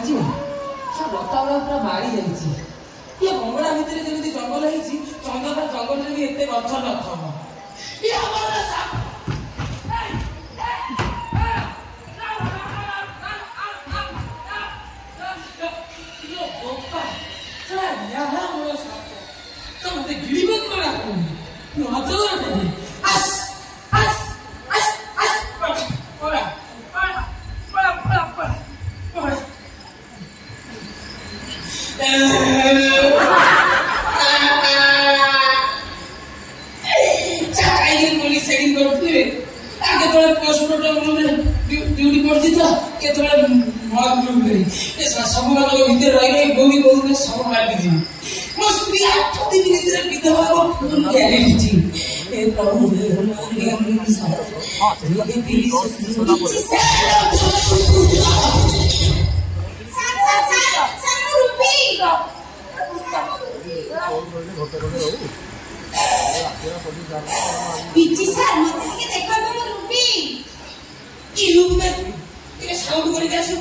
पड़ी लता गुड़ा पूरा माड़ी जाइए ये बंगला भितर जमी जंगल है चंदन जंगल भी एत गछ नथम मत गिड़बत पुलिस सेटिंग करते आगे ड्यूटी पड़ी तो केतले सब भितर रही गोली बोल सब मारिदी मो स्त्री 8 दिन भीतर विधवा को फोन गारंटी ए प्रभु पीछे सर मत के देखो तो रूपी की रूप में ये साउंड करे कैसे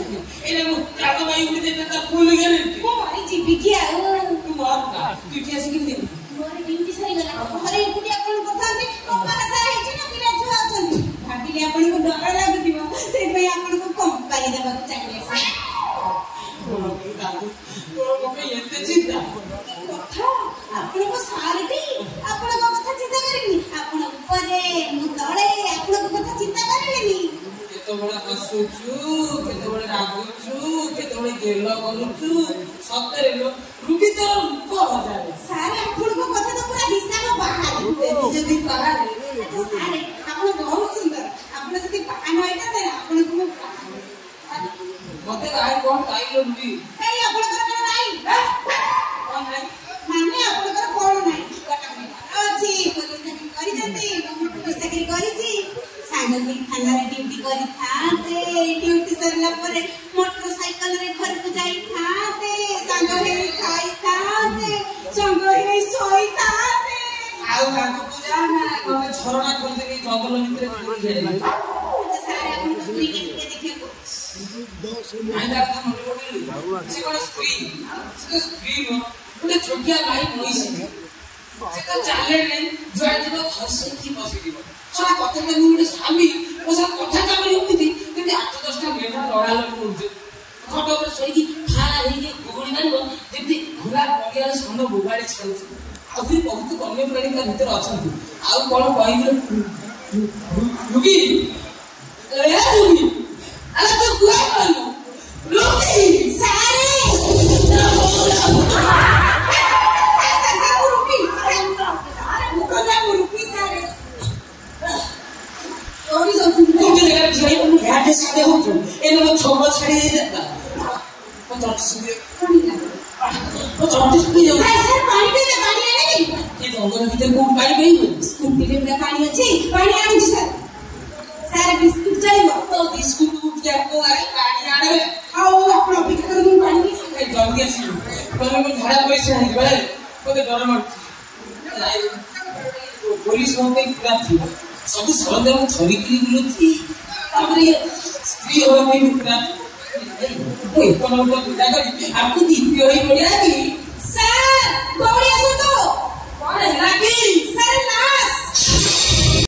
एने मु कागो भाई उठे देता फूल गारंटी वो मारी जीबी की आ तू मार ना तू कैसे किन दिन मोरे ड्यूटी सही गला मोरे एकुटी अपन कथा में कमारा सारा हेछि ना पिला छुआ अछन भाबिले अपन को डर लागुदिबो से भाई अपन को कंपनी देबा चाहिए से तो के एते चिंता कथा अपन को सारती अपन को कथा चिंता करबी अपन ऊपरे मु तळे अपन को कथा चिंता करबेनी केतबळे हसुचु केतबळे रागुचु केतबळे गेल करूचु सतरे लो रुबी तो को हजारे सारे अपन को कथा तो पूरा हिसाब बाहर जदी बाहर सारे अपन बहुत सुंदर अपन जदी पान होइता दे अपन को मते गाय कोन काइलो रुबी ए अपन को कोन नाही कोन नाही माने अपन को कोन नाही अछि पुलिस चाकरी करि जते पुलिस चाकरी करिछि सांग भी थाना रे ड्यूटी करि थाते ड्यूटी सरला परे मोटरसाइकिल रे घर को जाई थाते सांग हे खाई थाते संग हे सोई थाते आउ काको पूजा ना कोन झरना खोल दे जंगल भीतर घुरी जाई सारे अपन स्त्री के देखे को आइला का मन पड़िल से कोन स्त्री नो गोटे छोटिया गाई मोइसी से तो चाले ने जुआ जीव हसी की बसी सा कथा के मुडे स्वामी ओ सा कथा का बली होती कि 8-10 टा मेढा लड़ा लग पड़ते खटो पर सोई की खा हे के गुगुड़ी मानबो जेती घोड़ा पगिया संग बोबाड़ी छल आ फिर बहुत कन्या प्राणी का भीतर अछंती आ कोन कहिबे रुबी ए रुबी अला तो गुआ मानो रुबी सारे और इस तुम के जगह जाई हम याद से हो जो एने में छोबो छड़ी देता वो तो सुबह पानी ना वो तो सुबह जो सर पानी दे पानी आने ये जंगल भीतर को पानी गई स्कूटी में पानी अछि पानी आने जी सर सर बिस्कुट चाहिए तो बिस्कुट उठ के को आई पानी आने आओ अपन अपेक्षा कर दूं पानी ए जल्दी आसी पर मैं झाड़ा पैसे नहीं बड़े ओके डर मत पुलिस होते पूरा थी सब सरंदे में थरी की बुलती तापर ये स्त्री हो में भी पूरा ओए कोनो को पूरा कर आपको दीप्य होई पड़िया कि सर दौड़ी आसो तो कौन है लागी सर नास